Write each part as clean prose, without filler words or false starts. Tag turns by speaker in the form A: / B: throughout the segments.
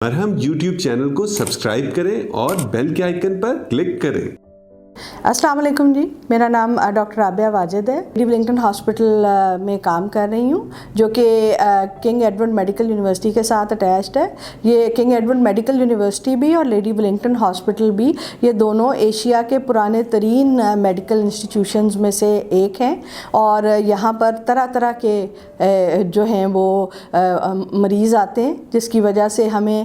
A: مرہم YouTube channel کو subscribe کریں اور بیل کے آئیکن پر کلک کریں۔
B: السلام علیکم جی، میرا نام ڈاکٹر رابعہ واجد ہے۔ لیڈی ولنگٹن ہاسپٹل میں کام کر رہی ہوں، جو کہ کنگ ایڈورڈ میڈیکل یونیورسٹی کے ساتھ اٹیچڈ ہے۔ یہ کنگ ایڈورڈ میڈیکل یونیورسٹی بھی اور لیڈی ولنگٹن ہاسپٹل بھی، یہ دونوں ایشیا کے پرانے ترین میڈیکل انسٹیٹیوشنز میں سے ایک ہیں، اور یہاں پر طرح طرح کے جو ہیں وہ مریض آتے ہیں، جس کی وجہ سے ہمیں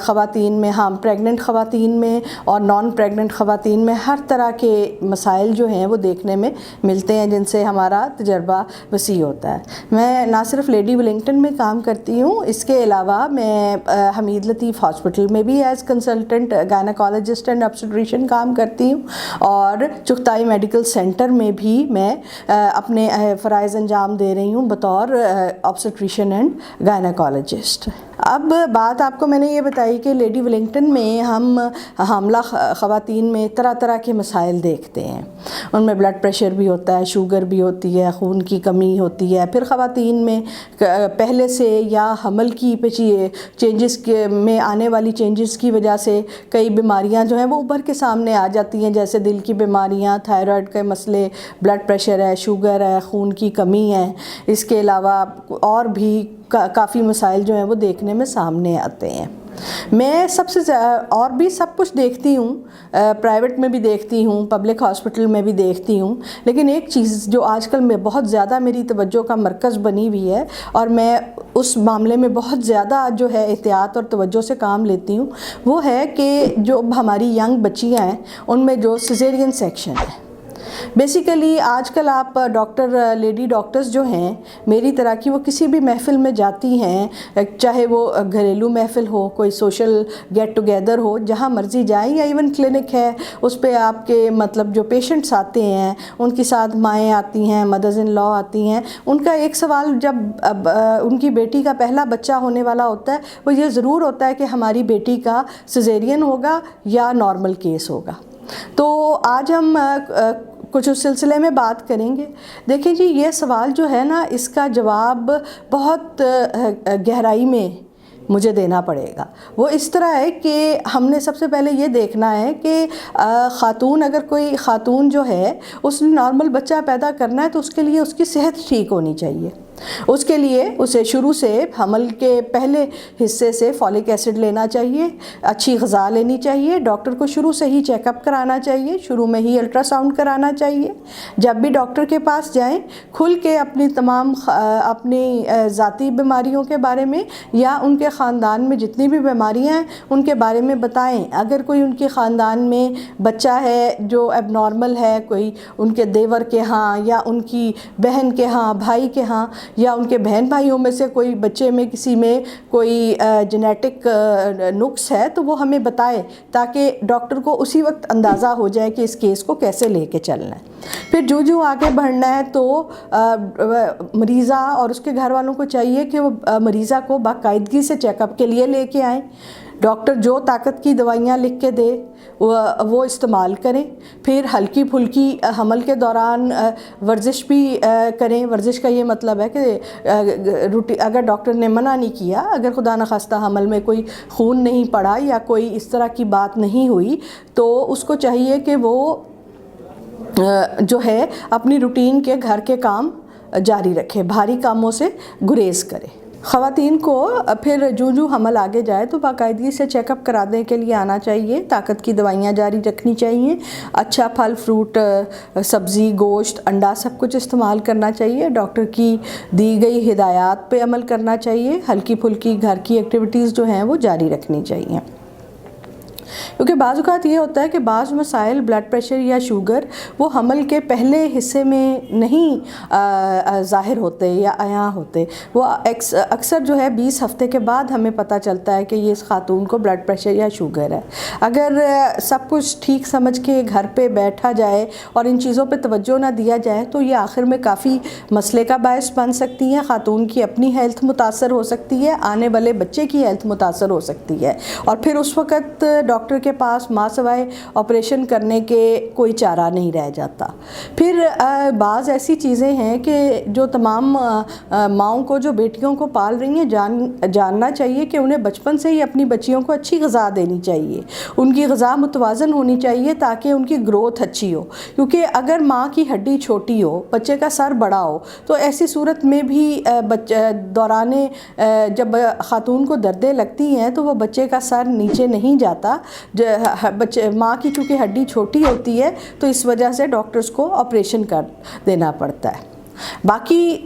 B: خواتین میں، پریگننٹ خواتین میں اور نان پریگننٹ خواتین میں ہر طرح کے مسائل جو ہیں وہ دیکھنے میں ملتے ہیں، جن سے ہمارا تجربہ وسیع ہوتا ہے۔ میں نہ صرف لیڈی ولنگٹن میں کام کرتی ہوں، اس کے علاوہ میں حمید لطیف ہاسپٹل میں بھی ایز کنسلٹنٹ گائنیکالوجسٹ اینڈ آبسٹریشن کام کرتی ہوں، اور چغتائی میڈیکل سینٹر میں بھی میں اپنے فرائض انجام دے رہی ہوں بطور آبسٹریشن اینڈ گائنیکالوجسٹ۔ اب بات آپ کو میں نے یہ بتائی کہ لیڈی ولنگٹن میں ہم حاملہ خواتین میں طرح طرح کے مسائل دیکھتے ہیں۔ ان میں بلڈ پریشر بھی ہوتا ہے، شوگر بھی ہوتی ہے، خون کی کمی ہوتی ہے، پھر خواتین میں پہلے سے یا حمل کی چینجز میں آنے والی چینجز کی وجہ سے کئی بیماریاں جو ہیں وہ ابھر کے سامنے آ جاتی ہیں، جیسے دل کی بیماریاں، تھائرائڈ کے مسئلے، بلڈ پریشر ہے، شوگر ہے، خون کی کمی ہے۔ اس کے علاوہ اور بھی کافی مسائل جو ہیں وہ دیکھنے میں سامنے آتے ہیں۔ میں اور بھی سب کچھ دیکھتی ہوں، پرائیویٹ میں بھی دیکھتی ہوں، پبلک ہاسپٹل میں بھی دیکھتی ہوں، لیکن ایک چیز جو آج کل میں بہت زیادہ میری توجہ کا مرکز بنی ہوئی ہے، اور میں اس معاملے میں بہت زیادہ جو ہے احتیاط اور توجہ سے کام لیتی ہوں، وہ ہے کہ جو ہماری ینگ بچیاں ہیں ان میں جو سیزیرین سیکشن ہے۔ بیسیکلی آج کل آپ لیڈی ڈاکٹرز جو ہیں میری طرح کی، وہ کسی بھی محفل میں جاتی ہیں، چاہے وہ گھریلو محفل ہو، کوئی سوشل گیٹ ٹوگیدر ہو، جہاں مرضی جائیں، یا ایون کلینک ہے، اس پہ آپ کے جو پیشنٹس آتے ہیں ان کے ساتھ مائیں آتی ہیں، مدرز ان لا آتی ہیں، ان کا ایک سوال جب ان کی بیٹی کا پہلا بچہ ہونے والا ہوتا ہے، وہ یہ ضرور ہوتا ہے کہ ہماری بیٹی کا سیزیرین ہوگا یا نارمل کیس ہوگا۔ تو آج ہم کچھ اس سلسلے میں بات کریں گے۔ دیکھیں جی، یہ سوال جو ہے نا، اس کا جواب بہت گہرائی میں مجھے دینا پڑے گا۔ وہ اس طرح ہے کہ ہم نے سب سے پہلے یہ دیکھنا ہے کہ اگر کوئی خاتون جو ہے اس نے نارمل بچہ پیدا کرنا ہے، تو اس کے لیے اس کی صحت ٹھیک ہونی چاہیے۔ اس کے لیے اسے شروع سے حمل کے پہلے حصے سے فولک ایسڈ لینا چاہیے، اچھی غذا لینی چاہیے، ڈاکٹر کو شروع سے ہی چیک اپ کرانا چاہیے، شروع میں ہی الٹرا ساؤنڈ کرانا چاہیے۔ جب بھی ڈاکٹر کے پاس جائیں، کھل کے اپنی ذاتی بیماریوں کے بارے میں یا ان کے خاندان میں جتنی بھی بیماریاں ہیں ان کے بارے میں بتائیں۔ اگر کوئی ان کے خاندان میں بچہ ہے جو اب نارمل ہے، کوئی ان کے دیور کے ہاں یا ان کی بہن کے ہاں، بھائی کے ہاں، یا ان کے بہن بھائیوں میں سے کوئی بچے میں کسی میں کوئی جینیٹک نقص ہے، تو وہ ہمیں بتائے، تاکہ ڈاکٹر کو اسی وقت اندازہ ہو جائے کہ اس کیس کو کیسے لے کے چلنا ہے۔ پھر جو آگے بڑھنا ہے، تو مریضہ اور اس کے گھر والوں کو چاہیے کہ وہ مریضہ کو باقاعدگی سے چیک اپ کے لیے لے کے آئیں۔ ڈاکٹر جو طاقت کی دوائیاں لکھ کے دے وہ استعمال کریں۔ پھر ہلکی پھلکی حمل کے دوران ورزش بھی کریں۔ ورزش کا یہ مطلب ہے کہ اگر ڈاکٹر نے منع نہیں کیا، اگر خدا نخواستہ حمل میں کوئی خون نہیں پڑا یا کوئی اس طرح کی بات نہیں ہوئی، تو اس کو چاہیے کہ وہ جو ہے اپنی روٹین کے گھر کے کام جاری رکھے، بھاری کاموں سے گریز کرے۔ خواتین کو پھر جو حمل آگے جائے تو باقاعدگی سے چیک اپ کرانے کے لیے آنا چاہیے، طاقت کی دوائیاں جاری رکھنی چاہیے، اچھا پھل فروٹ، سبزی، گوشت، انڈا سب کچھ استعمال کرنا چاہیے، ڈاکٹر کی دی گئی ہدایات پہ عمل کرنا چاہیے، ہلکی پھلکی گھر کی ایکٹیویٹیز جو ہیں وہ جاری رکھنی چاہیے۔ کیونکہ بعض اوقات یہ ہوتا ہے کہ بعض مسائل، بلڈ پریشر یا شوگر، وہ حمل کے پہلے حصے میں نہیں ظاہر ہوتے یا عیاں ہوتے، وہ اکثر جو ہے 20 ہفتے کے بعد ہمیں پتہ چلتا ہے کہ یہ اس خاتون کو بلڈ پریشر یا شوگر ہے۔ اگر سب کچھ ٹھیک سمجھ کے گھر پہ بیٹھا جائے اور ان چیزوں پہ توجہ نہ دیا جائے، تو یہ آخر میں کافی مسئلے کا باعث بن سکتی ہیں۔ خاتون کی اپنی ہیلتھ متاثر ہو سکتی ہے، آنے والے بچے کی ہیلتھ متاثر ہو سکتی ہے، اور پھر اس وقت ڈاکٹر کے پاس ماں سوائے آپریشن کرنے کے کوئی چارہ نہیں رہ جاتا۔ پھر بعض ایسی چیزیں ہیں کہ جو تمام ماؤں کو جو بیٹیوں کو پال رہی ہیں جاننا چاہیے کہ انہیں بچپن سے ہی اپنی بچیوں کو اچھی غذا دینی چاہیے، ان کی غذا متوازن ہونی چاہیے تاکہ ان کی گروتھ اچھی ہو، کیونکہ اگر ماں کی ہڈی چھوٹی ہو، بچے کا سر بڑا ہو، تو ایسی صورت میں بھی دوران جب خاتون کو دردیں لگتی ہیں تو وہ بچے کا سر نیچے نہیں جاتا، ماں کی چونکہ ہڈی چھوٹی ہوتی ہے تو اس وجہ سے ڈاکٹرز کو آپریشن کر دینا پڑتا ہے۔ باقی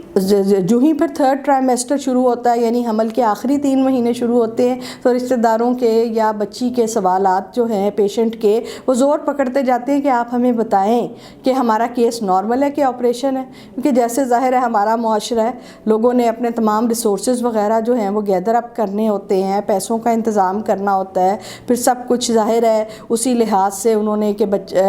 B: جو ہی پھر تھرڈ ٹرائمیسٹر شروع ہوتا ہے، یعنی حمل کے آخری 3 مہینے شروع ہوتے ہیں، تو رشتہ داروں کے یا بچی کے سوالات جو ہیں پیشنٹ کے، وہ زور پکڑتے جاتے ہیں کہ آپ ہمیں بتائیں کہ ہمارا کیس نارمل ہے کہ آپریشن ہے، کیونکہ جیسے ظاہر ہے ہمارا معاشرہ ہے، لوگوں نے اپنے تمام ریسورسز وغیرہ جو ہیں وہ گیدر اپ کرنے ہوتے ہیں، پیسوں کا انتظام کرنا ہوتا ہے، پھر سب کچھ ظاہر ہے اسی لحاظ سے انہوں نے کہ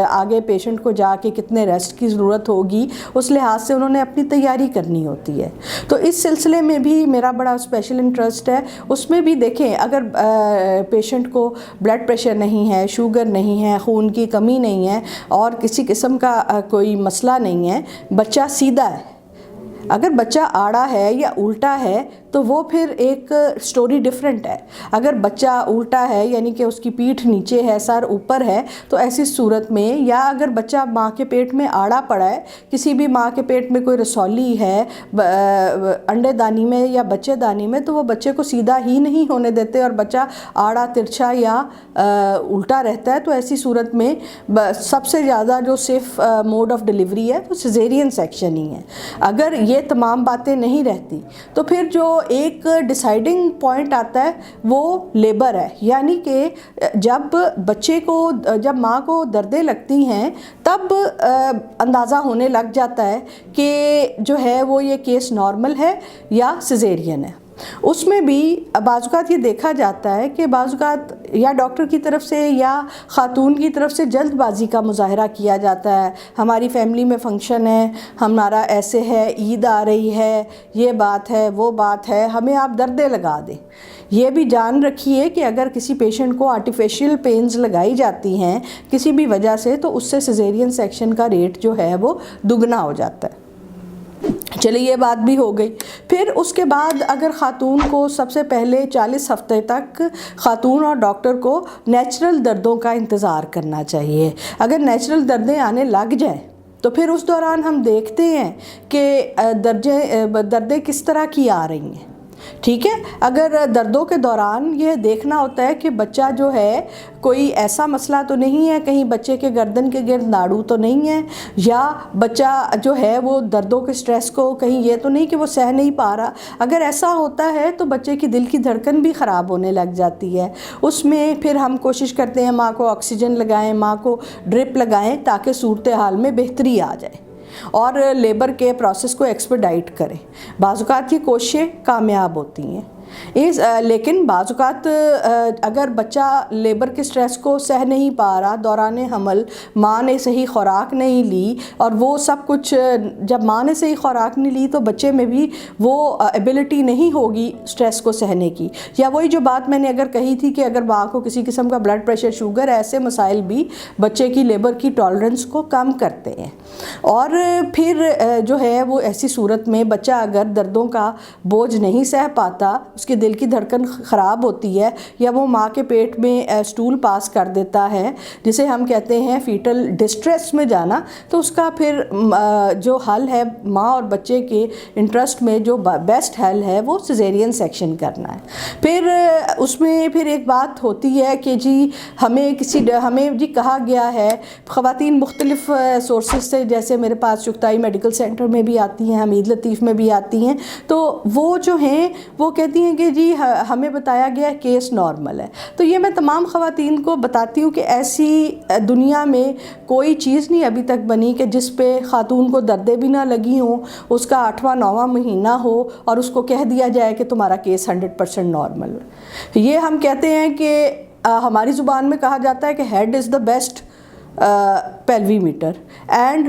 B: آگے پیشنٹ کو جا کے کتنے ریسٹ کی ضرورت ہوگی، اس لحاظ سے انہوں نے اپنی تیاری کرنی ہوتی ہے۔ تو اس سلسلے میں بھی میرا بڑا اسپیشل انٹرسٹ ہے، اس میں بھی دیکھیں اگر پیشنٹ کو بلڈ پریشر نہیں ہے، شوگر نہیں ہے، خون کی کمی نہیں ہے اور کسی قسم کا کوئی مسئلہ نہیں ہے، بچہ سیدھا ہے، اگر بچہ آڑا ہے یا الٹا ہے تو وہ پھر ایک سٹوری ڈیفرنٹ ہے۔ اگر بچہ الٹا ہے یعنی کہ اس کی پیٹھ نیچے ہے، سر اوپر ہے، تو ایسی صورت میں، یا اگر بچہ ماں کے پیٹ میں آڑا پڑا ہے، کسی بھی ماں کے پیٹ میں کوئی رسولی ہے انڈے دانی میں یا بچے دانی میں، تو وہ بچے کو سیدھا ہی نہیں ہونے دیتے اور بچہ آڑا ترچھا یا الٹا رہتا ہے، تو ایسی صورت میں سب سے زیادہ جو سیف موڈ آف ڈیلیوری ہے وہ سیزیرین سیکشن ہی ہے۔ اگر یہ تمام باتیں نہیں رہتی تو پھر جو ایک ڈیسائیڈنگ پوائنٹ آتا ہے وہ لیبر ہے، یعنی کہ جب ماں کو دردیں لگتی ہیں تب اندازہ ہونے لگ جاتا ہے کہ جو ہے وہ یہ کیس نارمل ہے یا سیزیرین ہے۔ اس میں بھی بعض اوقات یہ دیکھا جاتا ہے کہ بعض اوقات یا ڈاکٹر کی طرف سے یا خاتون کی طرف سے جلد بازی کا مظاہرہ کیا جاتا ہے، ہماری فیملی میں فنکشن ہے، ہمارا ایسے ہے، عید آ رہی ہے، یہ بات ہے، وہ بات ہے، ہمیں آپ دردیں لگا دیں۔ یہ بھی جان رکھیے کہ اگر کسی پیشنٹ کو آرٹیفیشیل پینز لگائی جاتی ہیں کسی بھی وجہ سے، تو اس سے سیزیرین سیکشن کا ریٹ جو ہے وہ دگنا ہو جاتا ہے۔ چلیے یہ بات بھی ہو گئی۔ پھر اس کے بعد اگر خاتون کو سب سے پہلے 40 ہفتے تک خاتون اور ڈاکٹر کو نیچرل دردوں کا انتظار کرنا چاہیے۔ اگر نیچرل دردیں آنے لگ جائیں تو پھر اس دوران ہم دیکھتے ہیں کہ دردیں کس طرح کی آ رہی ہیں، ٹھیک ہے۔ اگر دردوں کے دوران یہ دیکھنا ہوتا ہے کہ بچہ جو ہے کوئی ایسا مسئلہ تو نہیں ہے، کہیں بچے کے گردن کے گرد ناڑو تو نہیں ہے، یا بچہ جو ہے وہ دردوں کے سٹریس کو کہیں یہ تو نہیں کہ وہ سہ نہیں پا رہا۔ اگر ایسا ہوتا ہے تو بچے کی دل کی دھڑکن بھی خراب ہونے لگ جاتی ہے۔ اس میں پھر ہم کوشش کرتے ہیں ماں کو آکسیجن لگائیں، ماں کو ڈرپ لگائیں تاکہ صورتحال میں بہتری آ جائے اور لیبر کے پروسیس کو ایکسپیڈائٹ کریں۔ بعض اوقات یہ کوششیں کامیاب ہوتی ہیں، لیکن بعض اوقات اگر بچہ لیبر کے سٹریس کو سہ نہیں پا رہا، دوران حمل ماں نے صحیح خوراک نہیں لی، اور وہ سب کچھ جب ماں نے صحیح خوراک نہیں لی تو بچے میں بھی وہ ایبلٹی نہیں ہوگی سٹریس کو سہنے کی، یا وہی جو بات میں نے اگر کہی تھی کہ اگر ماں کو کسی قسم کا بلڈ پریشر، شوگر، ایسے مسائل بھی بچے کی لیبر کی ٹالرنس کو کم کرتے ہیں۔ اور پھر جو ہے وہ ایسی صورت میں بچہ اگر دردوں کا بوجھ نہیں سہ پاتا، اس کے دل کی دھڑکن خراب ہوتی ہے، یا وہ ماں کے پیٹ میں سٹول پاس کر دیتا ہے جسے ہم کہتے ہیں فیٹل ڈسٹریس میں جانا، تو اس کا پھر جو حل ہے ماں اور بچے کے انٹرسٹ میں جو بیسٹ حل ہے وہ سیزیرین سیکشن کرنا ہے۔ پھر اس میں پھر ایک بات ہوتی ہے کہ جی ہمیں جی کہا گیا ہے، خواتین مختلف سورسز سے، جیسے میرے پاس چغتائی میڈیکل سینٹر میں بھی آتی ہیں، حمید لطیف میں بھی آتی ہیں، تو وہ جو ہیں وہ کہتی ہیں کہ جی ہمیں بتایا گیا کیس نارمل ہے۔ تو یہ میں تمام خواتین کو بتاتی ہوں کہ ایسی دنیا میں کوئی چیز نہیں ابھی تک بنی کہ جس پہ خاتون کو دردیں بھی نہ لگی ہوں، اس کا 8واں 9واں مہینہ ہو اور اس کو کہہ دیا جائے کہ تمہارا کیس 100% نارمل ہے۔ یہ ہم کہتے ہیں کہ ہماری زبان میں کہا جاتا ہے کہ head is the best pelvimeter, and